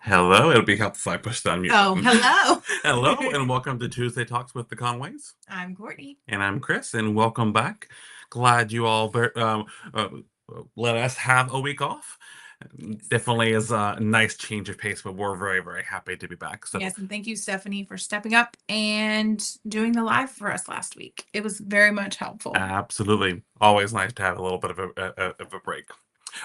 Hello, it'll be helpful if I push the unmute Oh, button. hello. Hello, and welcome to Tuesday Talks with the Conways. I'm Courtney. And I'm Chris, and welcome back. Glad you all uh, let us have a week off. Yes. Definitely is a nice change of pace, but we're very, very happy to be back. So, Yes, and thank you, Stephanie, for stepping up and doing the live for us last week. It was very much helpful. absolutely, always nice to have a little bit of a break.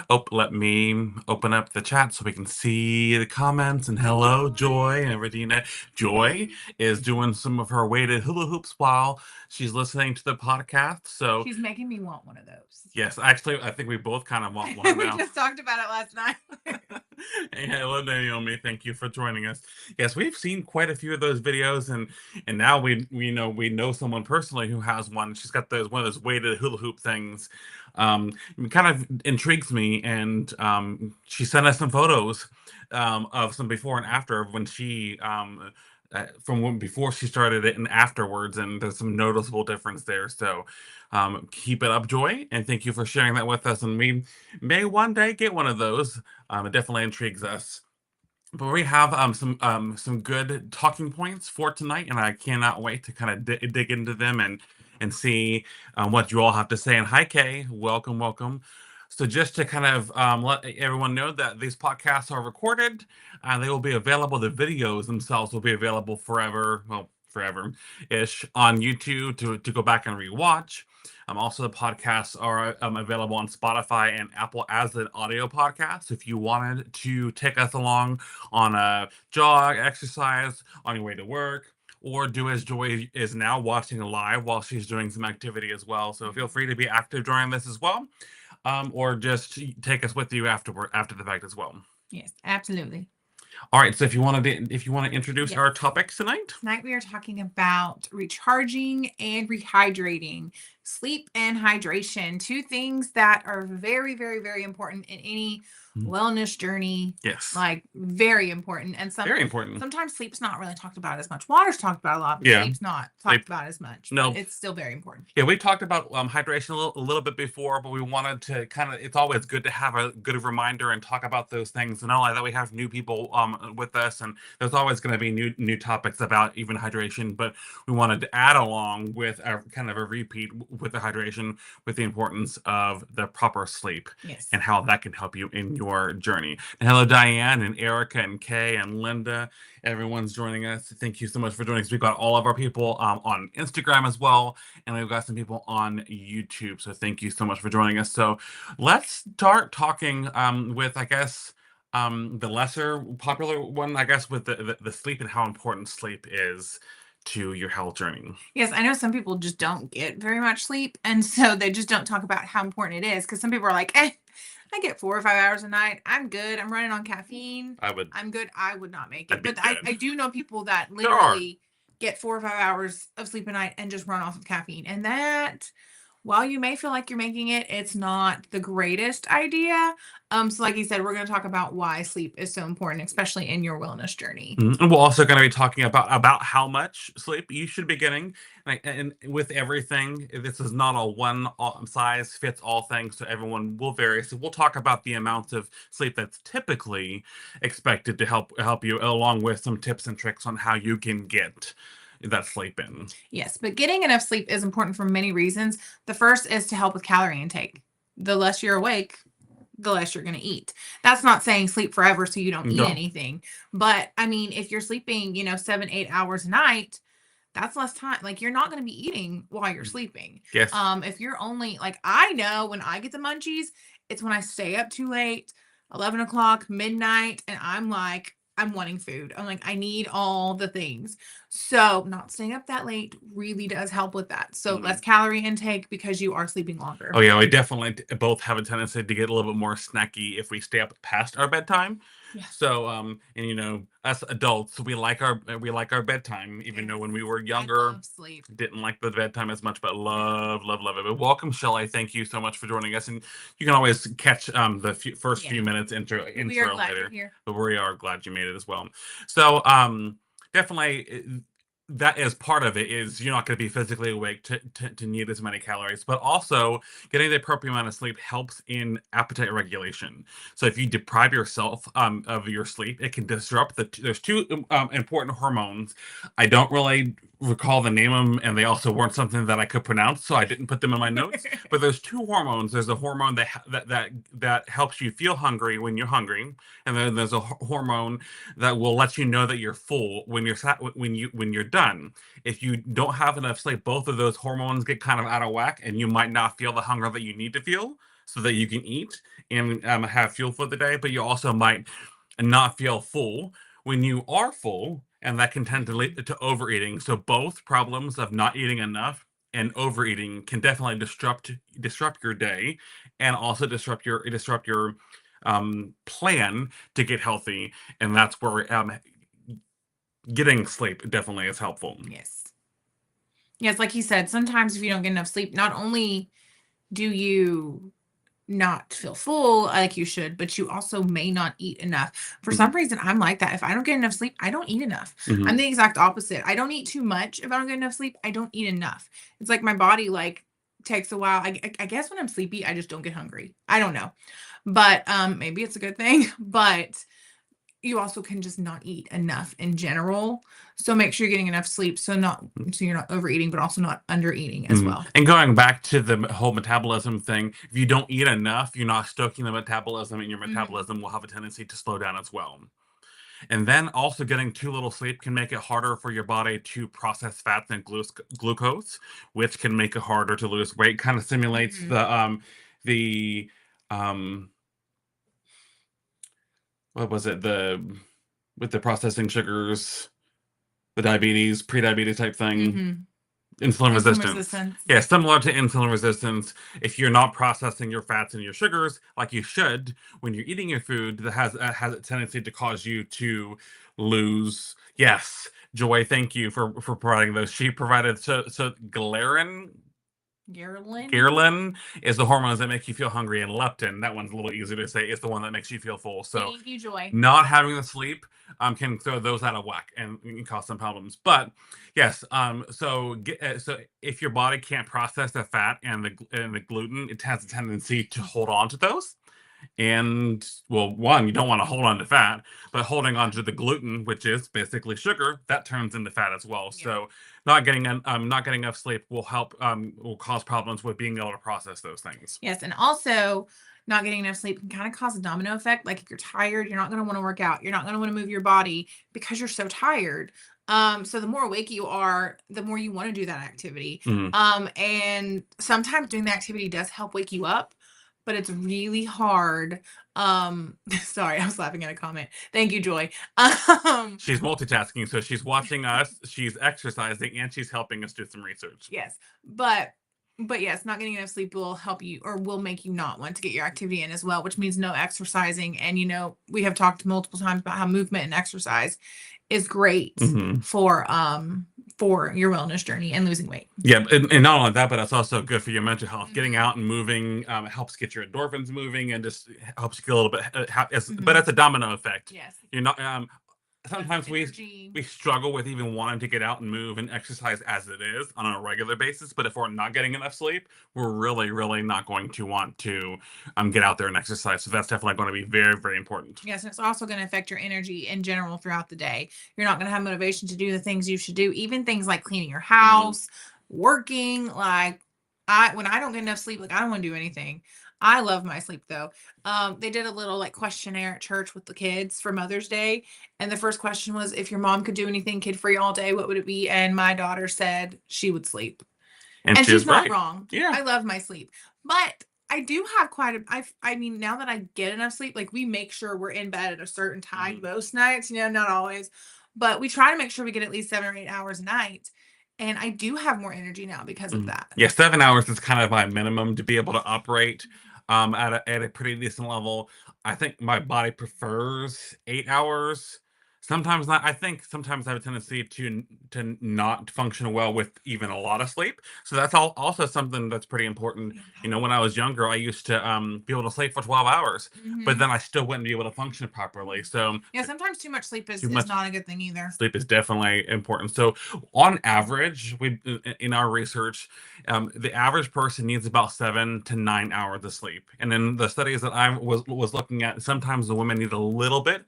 Oh, let me open up the chat so we can see the comments. And Hi, hello, Joy. Joy and Regina. Joy is doing some of her weighted hula hoops while she's listening to the podcast. So, She's making me want one of those. yes, actually, I think we both kind of want one We now. just talked about it last night. Hey, hello, Naomi. Thank you for joining us. Yes, we've seen quite a few of those videos, and now we know someone personally who has one. She's got those one of those weighted hula hoop things. It kind of intrigues me, and she sent us some photos of some before and after of when she from when before she started it and afterwards, and there's some noticeable difference there. So keep it up, Joy, and thank you for sharing that with us. And we may one day get one of those. It definitely intrigues us. But we have some good talking points for tonight, and I cannot wait to kind of dig into them and see what you all have to say. And hi, Kay, welcome, welcome. So just to kind of let everyone know that these podcasts are recorded, they will be available. The videos themselves will be available forever, well, forever-ish on YouTube to go back and rewatch. Also, the podcasts are available on Spotify and Apple as an audio podcast. If you wanted to take us along on a jog, exercise, on your way to work, or do as Joy is now watching live while she's doing some activity as well. So feel free to be active during this as well, or just take us with you after the fact as well. Yes, absolutely. All right. So if you want to introduce Yes. our topics tonight. Tonight we are talking about recharging and rehydrating, sleep and hydration, two things that are very, very, very important in any wellness journey. Yes. Like very important. And Very important. sometimes sleep's not really talked about as much. Water's talked about a lot, but Yeah. sleep's not talked about as much. No. But it's still very important. Yeah, we talked about hydration a little bit before, but we wanted to kind of, it's always good to have a good reminder and talk about those things. And not only that, we have new people with us, and there's always going to be new topics about even hydration, but we wanted to add along with a kind of a repeat with the hydration, with the importance of the proper sleep. Yes. And how that can help you in your journey. And hello, Diane and Erica and Kay and Linda. Everyone's joining us. Thank you so much for joining us. We've got all of our people on Instagram as well, and we've got some people on YouTube. So thank you so much for joining us. So let's start talking with, I guess, the lesser popular one, I guess, with the sleep and how important sleep is to your health journey. Yes, I know some people just don't get very much sleep, and so they just don't talk about how important it is, because some people are like, I get 4 or 5 hours a night. I'm good. I'm running on caffeine. I'm good. I would not make it. But I do know people that literally get 4 or 5 hours of sleep a night and just run off of caffeine. And that, while you may feel like you're making it, it's not the greatest idea. So like you said, we're going to talk about why sleep is so important, especially in your wellness journey. And we're also going to be talking about how much sleep you should be getting. And with everything, this is not a one size fits all thing, so everyone will vary. So we'll talk about the amounts of sleep that's typically expected to help you, along with some tips and tricks on how you can get that sleep in. Yes, but getting enough sleep is important for many reasons. The first is to help with calorie intake. The less you're awake, the less you're going to eat. That's not saying sleep forever so you don't eat anything. But I mean, if you're sleeping, 7, 8 hours a night, that's less time. Like, you're not going to be eating while you're sleeping. Yes. If you're only, like, I know when I get the munchies, it's when I stay up too late, 11 o'clock, midnight, and I'm like, I'm wanting food. I'm like, I need all the things. So not staying up that late really does help with that. So less calorie intake because you are sleeping longer. Oh yeah, we definitely both have a tendency to get a little bit more snacky if we stay up past our bedtime. Yeah. So and us adults, we like our bedtime, even though when we were younger, didn't like the bedtime as much, but love it. But welcome, Shelly. Thank you so much for joining us, and you can always catch the first few minutes intro later. But we are glad you made it as well. So definitely that is part of it, is you're not going to be physically awake to need as many calories, but also getting the appropriate amount of sleep helps in appetite regulation. So if you deprive yourself of your sleep, it can disrupt there's two important hormones. I don't really recall the name of them, and they also weren't something that I could pronounce, so I didn't put them in my notes. But there's two hormones. There's a hormone that helps you feel hungry when you're hungry, and then there's a hormone that will let you know that you're full when you're done. If you don't have enough sleep, both of those hormones get kind of out of whack, and you might not feel the hunger that you need to feel so that you can eat and have fuel for the day. But you also might not feel full when you are full, and that can tend to lead to overeating. So both problems of not eating enough and overeating can definitely disrupt your day, and also disrupt your plan to get healthy. And that's where getting sleep definitely is helpful. Yes. Yes, like you said, sometimes if you don't get enough sleep, not only do you not feel full like you should, but you also may not eat enough. For some reason, I'm like that. If I don't get enough sleep, I don't eat enough. I'm the exact opposite. I don't eat too much. If I don't get enough sleep, I don't eat enough. It's like my body like takes a while. I guess when I'm sleepy, I just don't get hungry. I don't know. But maybe it's a good thing. But you also can just not eat enough in general. So make sure you're getting enough sleep so you're not overeating, but also not undereating as well. And going back to the whole metabolism thing, if you don't eat enough, you're not stoking the metabolism, and your metabolism will have a tendency to slow down as well. And then also getting too little sleep can make it harder for your body to process fats and glucose, which can make it harder to lose weight. Kind of simulates the what was it, with the processing sugars, the diabetes, pre-diabetes type thing. Insulin resistance. Yeah, similar to insulin resistance. If you're not processing your fats and your sugars like you should when you're eating your food, that has a tendency to cause you to lose. Yes, Joy, thank you for providing those. She provided so Ghrelin is the hormones that make you feel hungry, and leptin, that one's a little easier to say, is the one that makes you feel full. So thank you, Joy. Not having the sleep can throw those out of whack and can cause some problems. But yes, so if your body can't process the fat and the gluten, it has a tendency to hold on to those. And well, one, you don't want to hold on to fat, but holding on to the gluten, which is basically sugar, that turns into fat as well. Yeah. So not getting enough sleep will cause problems with being able to process those things. Yes, and also not getting enough sleep can kind of cause a domino effect. Like if you're tired, you're not going to want to work out. You're not going to want to move your body because you're so tired. So the more awake you are, the more you want to do that activity. And sometimes doing the activity does help wake you up, but it's really hard. Sorry, I was laughing at a comment. Thank you, Joy. She's multitasking, so she's watching us, she's exercising, and she's helping us do some research. Yes, but yes, not getting enough sleep will help you, or will make you not want to get your activity in as well, which means no exercising. And we have talked multiple times about how movement and exercise is great for your wellness journey and losing weight. Yeah, and not only that, but it's also good for your mental health. Getting out and moving helps get your endorphins moving, and just helps you get a little bit. But it's a domino effect. Yes, you're not. Sometimes we struggle with even wanting to get out and move and exercise as it is on a regular basis. But if we're not getting enough sleep, we're really, really not going to want to get out there and exercise. So that's definitely going to be very, very important. Yes, and it's also going to affect your energy in general throughout the day. You're not going to have motivation to do the things you should do, even things like cleaning your house, working. Like when I don't get enough sleep, like I don't want to do anything. I love my sleep though. They did a little questionnaire at church with the kids for Mother's Day. And the first question was, if your mom could do anything kid-free all day, what would it be? And my daughter said she would sleep. And she's not wrong. Yeah. I love my sleep. But I do have I mean, now that I get enough sleep, we make sure we're in bed at a certain time most nights, not always, but we try to make sure we get at least 7 or 8 hours a night. And I do have more energy now because of that. Yeah, 7 hours is kind of my minimum to be able to operate at a pretty decent level. I think my body prefers 8 hours. Sometimes not. I think sometimes I have a tendency to not function well with even a lot of sleep. So that's also something that's pretty important. You know, Yeah. when I was younger, I used to be able to sleep for 12 hours, but Mhm. then I still wouldn't be able to function properly. So Yeah, sometimes too much sleep too is much not a good thing either. sleep is definitely important. So, on average, we in our research, the average person needs about 7 to 9 hours of sleep. And in the studies that I was looking at, sometimes the women need a little bit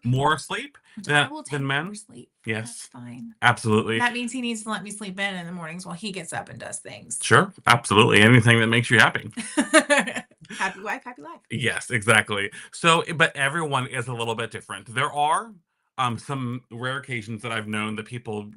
more sleep Which I than will take more men. sleep. That's Yes, fine. absolutely. That means he needs to let me sleep in the mornings while he gets up and does things. Sure, absolutely. Anything that makes you happy. Happy wife, happy life. Yes, exactly. So, but everyone is a little bit different. There are some rare occasions that I've known that people,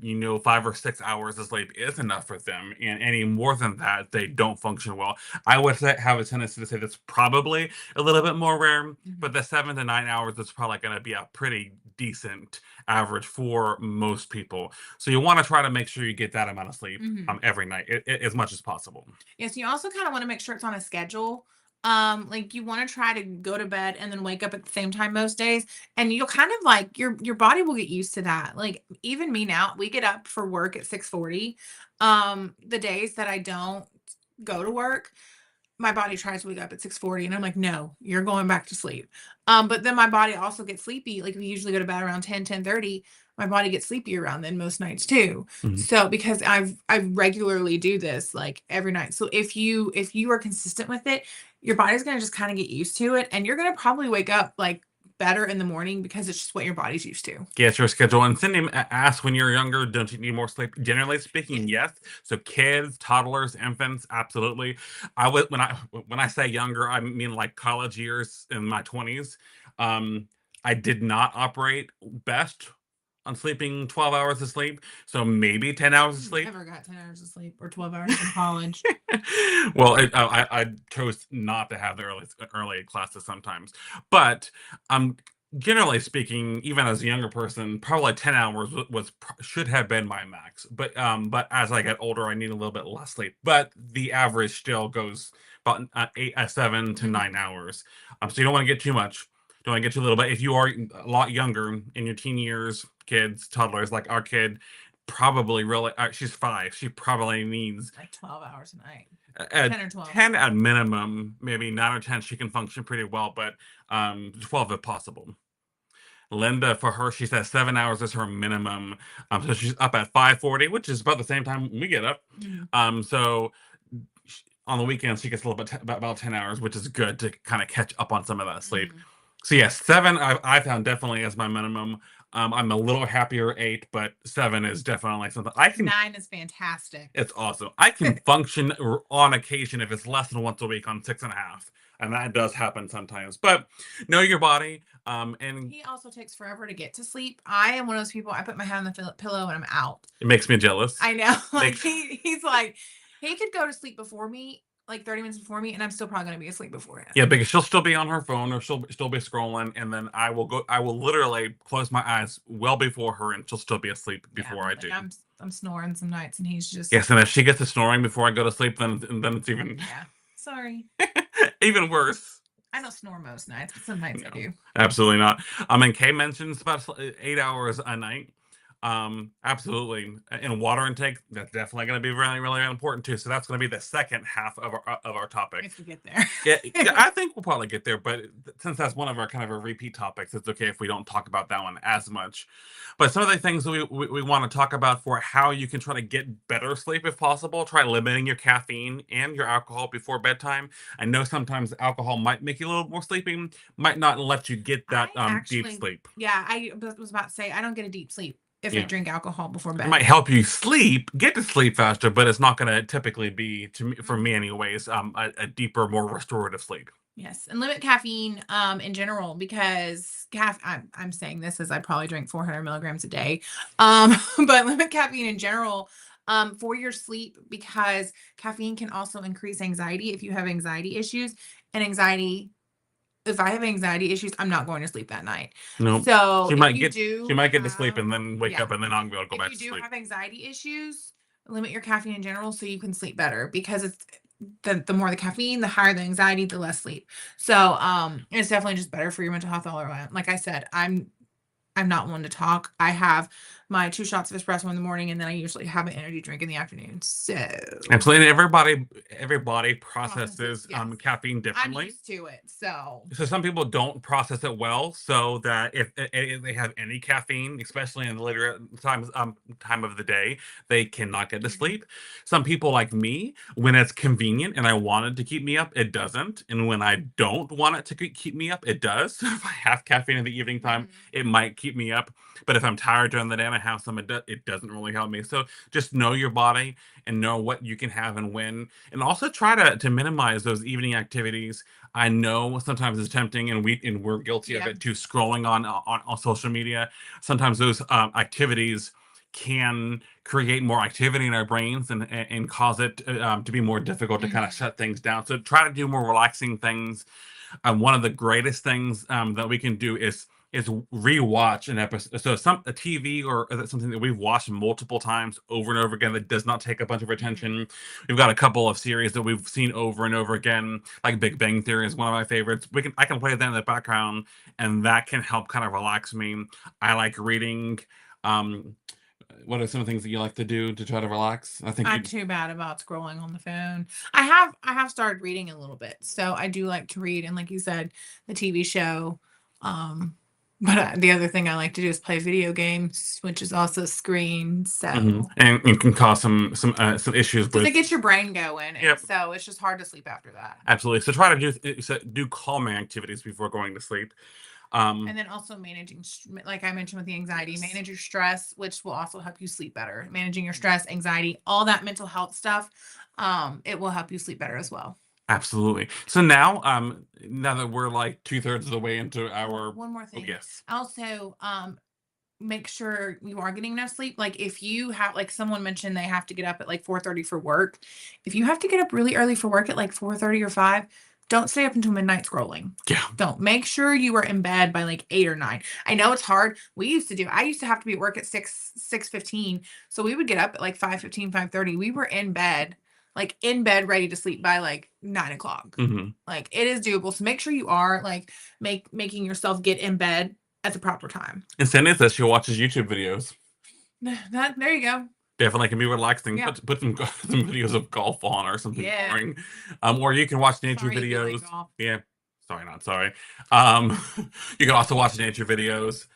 5 or 6 hours of sleep is enough for them, and any more than that, they don't function well. I would have a tendency to say that's probably a little bit more rare, but Mhm. the 7 to 9 hours is probably going to be a pretty decent average for most people. So you want to try to make sure you get that amount of sleep Mhm. every night, as much as possible. Yes, you also kind of want to make sure it's on a schedule. Like you want to try to go to bed and then wake up at the same time most days, and you'll kind of like your body will get used to that. Like even me now, we get up for work at 6:40. The days that I don't go to work, my body tries to wake up at 6:40 and I'm like, "No, you're going back to sleep." But then my body also gets sleepy. Like we usually go to bed around 10:30. My body gets sleepy around then most nights too. Mhm. So because I regularly do this like every night. So if you are consistent with it, your body's going to just kind of get used to it and you're going to probably wake up like better in the morning because it's just what your body's used to. Get your schedule. And Cindy asked when you're younger, don't you need more sleep? Generally speaking, Yes. yes. So kids, toddlers, infants, absolutely. I would when I say younger, I mean like college years in my 20s. Um, I did not operate best on sleeping 12 hours of sleep. So maybe 10 hours of sleep. Never got 10 hours of sleep or 12 hours in college. Well, I chose not to have the early classes sometimes, but um, generally speaking, even as a younger person, probably 10 hours should have been my max. But as I get older, I need a little bit less sleep. But the average still goes about 7 to 9 hours. So you don't want to get too much. Don't want to get too little. But if you are a lot younger in your teen years, kids, toddlers, like our kid, probably really, she's 5. She probably needs Like 12 hours a night. at 10 or 12. 10 at minimum, maybe 9 or 10, she can function pretty well, but 12 if possible. Linda, for her, she says 7 hours is her minimum. So she's up at 5:40, which is about the same time we get up. Mhm. So on the weekends, she gets a little bit about 10 hours, which is good to kind of catch up on some of that sleep. Mhm. So yes, 7 I found definitely as my minimum. I'm a little happier 8, but 7 is definitely something I can. 9 is fantastic. It's awesome. I can function on occasion if it's less than once a week on 6.5, and that does happen sometimes. But know your body, and He also takes forever to get to sleep. I am one of those people, I put my head on the pillow and I'm out. it makes me jealous. I know. Like Makes he's like, he could go to sleep before me, like 30 minutes before me, and I'm still probably gonna be asleep before him. Yeah, because she'll still be on her phone or she'll still be scrolling, and then I will literally close my eyes well before her, and she'll still be asleep Yeah. before I Like do. I'm snoring some nights and he's just Yes, and if she gets to snoring before I go to sleep, then it's even yeah. Sorry. even worse. I don't snore most nights, but some nights I No, do. absolutely not. And Kay mentions about 8 hours a night. Absolutely. And water intake, that's definitely going to be really, really important too. So that's going to be the second half of our topic. If we get there. Yeah, I think we'll probably get there, but since that's one of our kind of a repeat topics, it's okay if we don't talk about that one as much. But some of the things that we want to talk about for how you can try to get better sleep if possible, try limiting your caffeine and your alcohol before bedtime. I know sometimes alcohol might make you a little more sleepy, might not let you get that I deep actually, sleep. yeah, I was about to say I don't get a deep sleep if I Yeah. drink alcohol before It might bed. help you get to sleep faster, but it's not going to typically be, for Mhm. me anyways, a deeper, more restorative sleep. Yes, and limit caffeine in general because I'm saying this as I probably drink 400 milligrams a day, but limit caffeine in general for your sleep because caffeine can also increase anxiety if you have anxiety issues and anxiety. If I have anxiety issues, I'm not going to sleep that night. No, So if you she do might get to sleep have, and then wake yeah, up and then I'm going to go if back you to do sleep. have anxiety issues, limit your caffeine in general so you can sleep better because it's the more the caffeine, the higher the anxiety, the less sleep. So it's definitely just better for your mental health all around. Like I said, I'm I'm not one to talk. I have my 2 shots of espresso in the morning, and then I usually have an energy drink in the afternoon. So Absolutely, and everybody processes, processes yes. caffeine I'm differently. used to it. So So some people don't process it well, so that if they have any caffeine, especially in the later time of the day, they cannot get to mhm, sleep. Some people like me, when it's convenient and I want it to keep me up, it doesn't. And when I don't want it to keep me up, it does. So if I have caffeine in the evening time, mhm. it might keep me up. But if I'm tired during the day and I have some, it doesn't really help me. So just know your body and know what you can have and when, and also try to minimize those evening activities. I know sometimes it's tempting, and we're guilty of Yep. it too. Scrolling on social media, sometimes those activities can create more activity in our brains and cause it to be more difficult to kind of Mhm. shut things down. So try to do more relaxing things. One of the greatest things that we can do is rewatch an episode. So a TV or something that we've watched multiple times over and over again that does not take a bunch of Mhm. attention. We've got a couple of series that we've seen over and over again, like Big Bang Theory is one of my favorites. I can play that in the background, and that can help kind of relax me. I like reading. Um, what are some of the things that you like to do to try to relax? I think Not you. too bad about scrolling on the phone. I have started reading a little bit, so I do like to read, and like you said, the TV show. Um, but the other thing I like to do is play video games, which is also screen. Mhm. So And it can cause some issues because it with. gets your brain going, and Yep. so it's just hard to sleep after that. Absolutely. So try to do calming activities before going to sleep. And Um, then also managing, like I mentioned with the anxiety, yes, manage your stress, which will also help you sleep better. Managing your stress, anxiety, all that mental health stuff, it will help you sleep better as well. absolutely. So now that we're like 2/3 of the way into Oh, our. one more Oh thing. yes. Also, make sure you are getting enough sleep. Like if you have, like someone mentioned they have to get up at like 4:30 for work. If you have to get up really early for work at like 4:30 or 5, don't stay up until midnight scrolling. Yeah. Don't. Make sure you are in bed by like 8 or 9. I know it's hard. I used to have to be at work at 6:15. So we would get up at like 5:15, 5:30. We were in bed ready to sleep by like 9 o'clock. Hmm. Like it is doable. So make sure you are like making yourself get in bed at the proper time. And Sandy says she watches YouTube videos. That there you go. Definitely can be relaxing. Yeah. Put some some videos of golf on or something Yeah. boring. Or you can watch nature Sorry if you like videos. golf. Yeah. Sorry, not sorry. Um, you can also watch nature videos.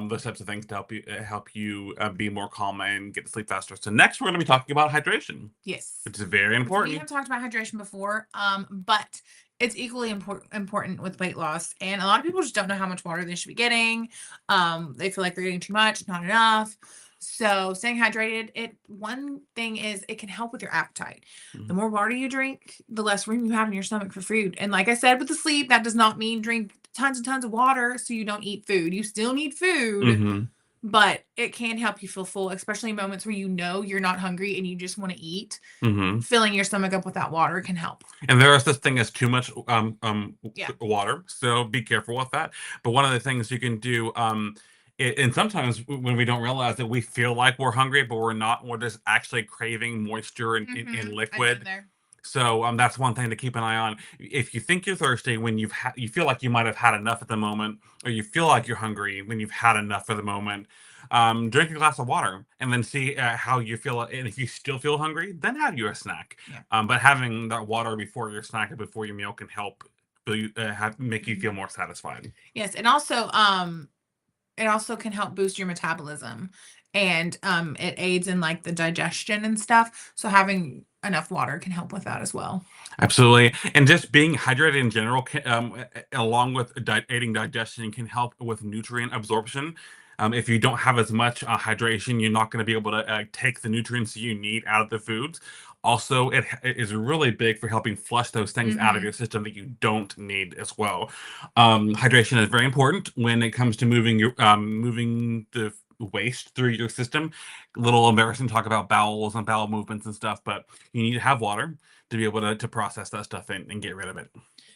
Those types of things to help you be more calm and get to sleep faster. So next, we're going to be talking about hydration, Yes. which is very Which we important. have talked about hydration before, but it's equally important with weight loss. And a lot of people just don't know how much water they should be getting. They feel like they're getting too much, not enough. So staying hydrated, one thing is it can help with your appetite. The Mhm. more water you drink, the less room you have in your stomach for food. And like I said with the sleep, that does not mean drink tons and tons of water so you don't eat food. You still need food, Mhm. but it can help you feel full, especially in moments where you know you're not hungry and you just want to eat. Mhm. Filling your stomach up with that water can help. And there is this thing as too much Yeah. water, so be careful with that. But one of the things you can do, and sometimes when we don't realize that we feel like we're hungry, but we're not, we're just actually craving moisture in I've been liquid. there. So that's one thing to keep an eye on. If you think you're thirsty when you feel like you might have had enough at the moment, or you feel like you're hungry when you've had enough for the moment, drink a glass of water and then see how you feel. And if you still feel hungry, then have you a snack. Yeah. But having that water before your snack and before your meal can help make you feel Mhm. more satisfied. Yes, and it also can help boost your metabolism, and it aids in like the digestion and stuff. So having enough water can help with that as well. Absolutely, and just being hydrated in general, along with aiding digestion, can help with nutrient absorption. If you don't have as much hydration, you're not going to be able to take the nutrients you need out of the foods. Also, it is really big for helping flush those things out of Hmm. your system that you don't need as well. Hydration is very important when it comes to moving the waste through your system. A little embarrassing to talk about bowels and bowel movements and stuff, but you need to have water to be able to process that stuff and get rid of it.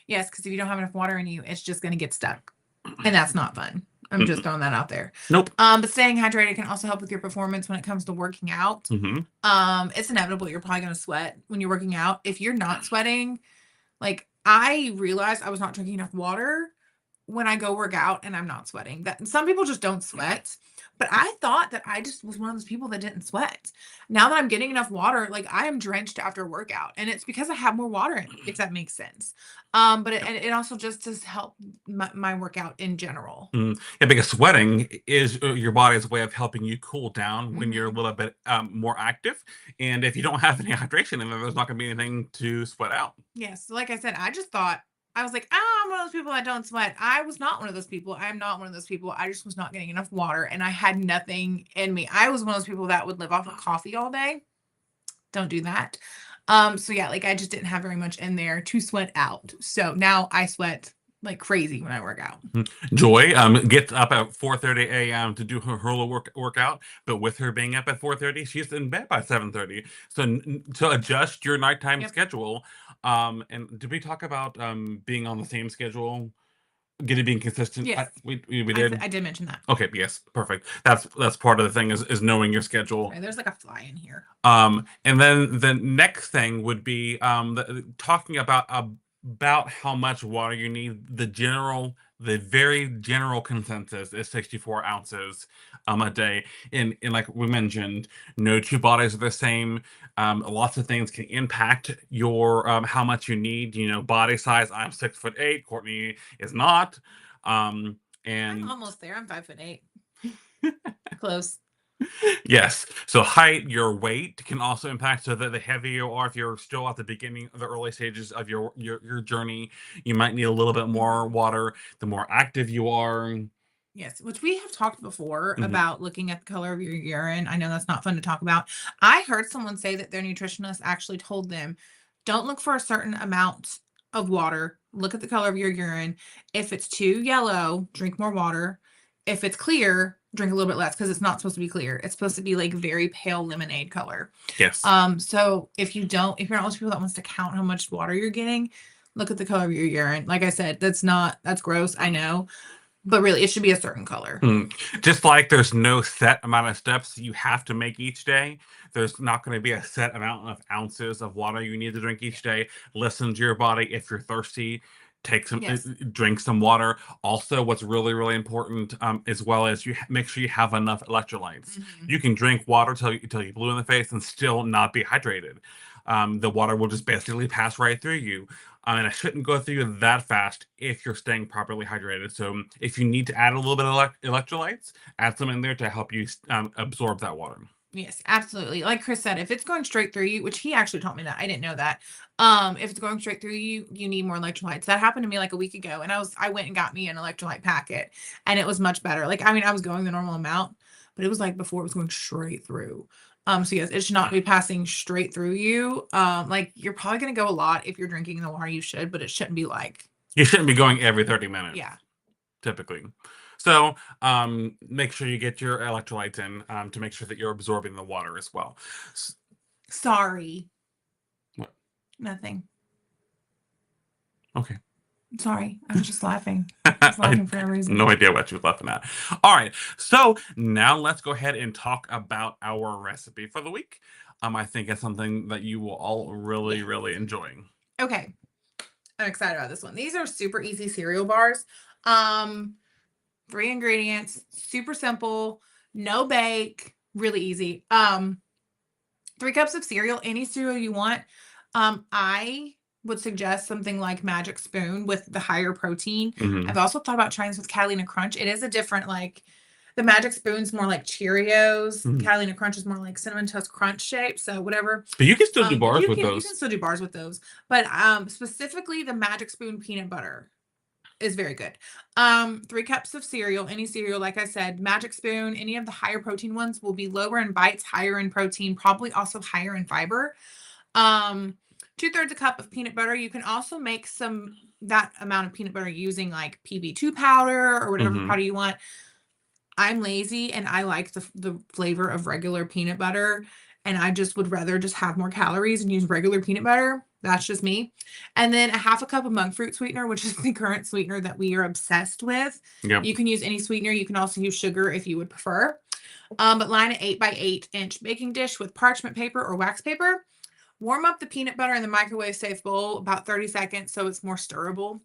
Yes, because if you don't have enough water in you, it's just going to get stuck, and that's not fun. I'm just Mm-mm. throwing that out there. Nope. But staying hydrated can also help with your performance when it comes to working out. Hmm. It's inevitable you're probably going to sweat when you're working out. If you're not sweating, like I realized I was not drinking enough water when I go work out and I'm not sweating. That some people just don't sweat, but I thought that I just was one of those people that didn't sweat. Now that I'm getting enough water, like I am drenched after a workout, and it's because I have more water in me, if that makes sense. But it also just does help my workout in general. Yeah, because sweating is your body's way of helping you cool down when you're a Mhm. little bit more active. And if you don't have any hydration in there, there's not going to be anything to sweat out. Yes, like I said, I just thought I was like, "Oh, I'm one of those people that don't sweat." I was not one of those people. I am not one of those people. I just was not getting enough water and I had nothing in me. I was one of those people that would live off of coffee all day. Don't do that. So yeah, like I just didn't have very much in there to sweat out. So now I sweat like crazy when I work out. Joy gets up at 4:30 a.m. to do her little workout, but with her being up at 4:30, she's in bed by 7:30. So to adjust your nighttime Yep. schedule, and did we talk about being on the same schedule, getting being consistent? Yes. We did. I did mention that. Okay, yes, perfect. That's part of the thing is knowing your schedule. Okay, there's like a fly in here. And then the next thing would be talking about how much water you need. The very general consensus is 64 ounces a day. And like we mentioned, no two bodies are the same. Lots of things can impact your how much you need. You know, body size. I'm 6'8". Courtney is not. Um, I'm and almost there. I'm 5'8". Close. Yes. So height, your weight can also impact. So that the heavier you are, if you're still at the beginning, the early stages of your journey, you might need a little bit more Mhm. water. The more active you are. Yes, which we have talked before Mhm. about looking at the color of your urine. I know that's not fun to talk about. I heard someone say that their nutritionist actually told them, don't look for a certain amount of water. Look at the color of your urine. If it's too yellow, drink more water. If it's clear, drink a little bit less because it's not supposed to be clear. It's supposed to be like very pale lemonade color. Yes. So if you're not one of those people that wants to count how much water you're getting, look at the color of your urine. Like I said, that's gross. I know. But really, it should be a certain color. Just like there's no set amount of steps you have to make each day, there's not going to be a set amount of ounces of water you need to drink each day. Listen to your body. If you're thirsty, Yes. drink some water. Also, what's really, really important, as well as make sure you have enough electrolytes. Mhm. You can drink water till you blue in the face and still not be hydrated. The water will just basically pass right through you. And it shouldn't go through you that fast if you're staying properly hydrated. So if you need to add a little bit of electrolytes, add some in there to help you absorb that water. Yes, absolutely. Like Chris said, if it's going straight through you, which he actually taught me that, I didn't know that. If it's going straight through you, you need more electrolytes. That happened to me like a week ago, and I went and got me an electrolyte packet, and it was much better. Like, I mean, I was going the normal amount, but it was like before it was going straight through. So yes, it should not be passing straight through you. Like you're probably gonna go a lot if you're drinking the water you should, but it shouldn't be like, You shouldn't be going every 30 minutes, yeah. typically. So make sure you get your electrolytes in to make sure that you're absorbing the water as well. Sorry. What? Nothing. Okay. Sorry. I was just laughing. I was laughing for no reason. No idea what you were laughing at. All right. So now let's go ahead and talk about our recipe for the week. I think it's something that you will all really, Yeah. really enjoy. Okay. I'm excited about this one. These are super easy cereal bars. Um, 3 ingredients, super simple, no bake, really easy. 3 cups of cereal, any cereal you want. I would suggest something like Magic Spoon with the higher protein. Mhm. I've also thought about trying this with Catalina Crunch. It is a different, like, the Magic Spoon's more like Cheerios. Mhm. Catalina Crunch is more like Cinnamon Toast Crunch shape. So whatever. But you can still do bars with You those. can still do bars with those, but specifically the Magic Spoon peanut butter is very good. 3 cups of cereal, any cereal, like I said, Magic Spoon, any of the higher protein ones will be lower in bites, higher in protein, probably also higher in fiber. 2/3 a cup of peanut butter. You can also make that amount of peanut butter using like PB2 powder or whatever Mhm. powder you want. I'm lazy and I like the flavor of regular peanut butter, and I just would rather just have more calories and use regular peanut butter. That's just me. And then a 1/2 cup of monk fruit sweetener, which is the current sweetener that we are obsessed with. Yep. You can use any sweetener. You can also use sugar if you would prefer. But line an 8x8-inch baking dish with parchment paper or wax paper. Warm up the peanut butter in the microwave safe bowl about 30 seconds so it's more stirrable.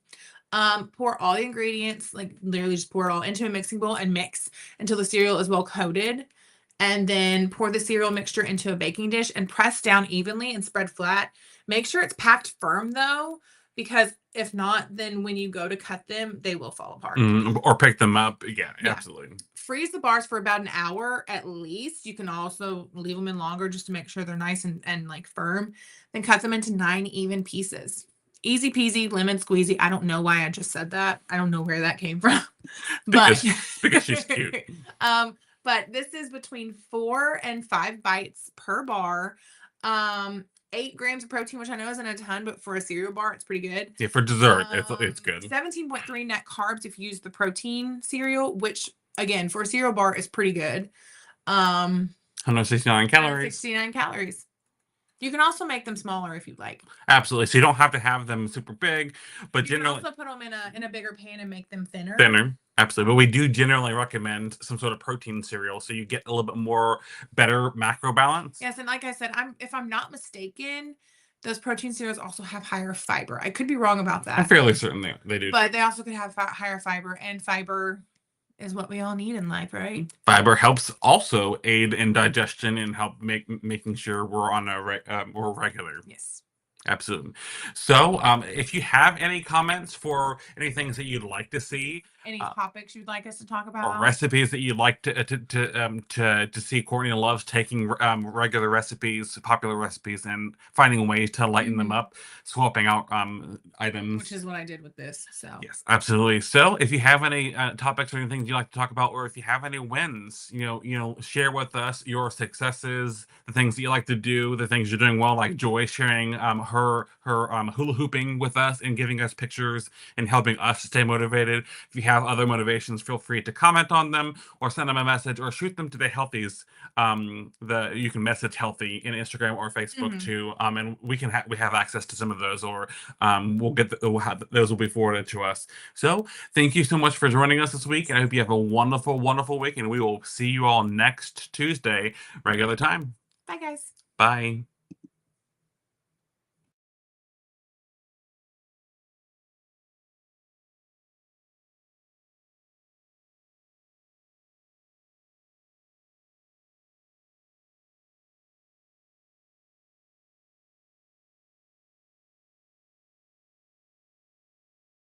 Pour all the ingredients, like literally just pour it all into a mixing bowl and mix until the cereal is well coated. And then pour the cereal mixture into a baking dish and press down evenly and spread flat. Make sure it's packed firm though, because if not, then when you go to cut them, they will fall apart. Or pick them up. Yeah, Yeah. absolutely. Freeze the bars for about an hour at least. You can also leave them in longer just to make sure they're nice and like firm. Then cut them into 9 even pieces. Easy peasy, lemon squeezy. I don't know why I just said that. I don't know where that came from. But because she's cute. But this is between 4 and 5 bites per bar. 8 grams of protein, which I know isn't a ton, but for a cereal bar, it's pretty good. Yeah, for dessert, it's good. 17.3 net carbs if you use the protein cereal, which again for a cereal bar is pretty good. 169 calories. 169 calories. You can also make them smaller if you'd like. Absolutely. So you don't have to have them super big, but You generally can also put them in a bigger pan and make them thinner. Thinner. Absolutely. But we do generally recommend some sort of protein cereal so you get a little bit more better macro balance. Yes, and like I said, if I'm not mistaken, those protein cereals also have higher fiber. I could be wrong about that. I'm fairly certain they do. But they also could have higher fiber, and fiber is what we all need in life, right? Fiber helps also aid in digestion and help making sure we're on we're regular. Yes. Absolutely. So, if you have any comments for any things that you'd like to see, any topics you'd like us to talk about, or recipes that you'd like to see, Courtney loves taking regular recipes, popular recipes, and finding ways to lighten them up, swapping out items, which is what I did with this. So yes, absolutely. So, if you have any topics or anything you'd like to talk about, or if you have any wins, share with us your successes, the things that you like to do, the things you're doing well, like Joy sharing her hula hooping with us and giving us pictures and helping us stay motivated. If you have other motivations, feel free to comment on them or send them a message or shoot them to the Healthies. You can message Healthy in Instagram or Facebook too, and we have access to some of those, or those will be forwarded to us. So thank you so much for joining us this week, and I hope you have a wonderful, wonderful week, and we will see you all next Tuesday, regular time. Bye, guys. Bye.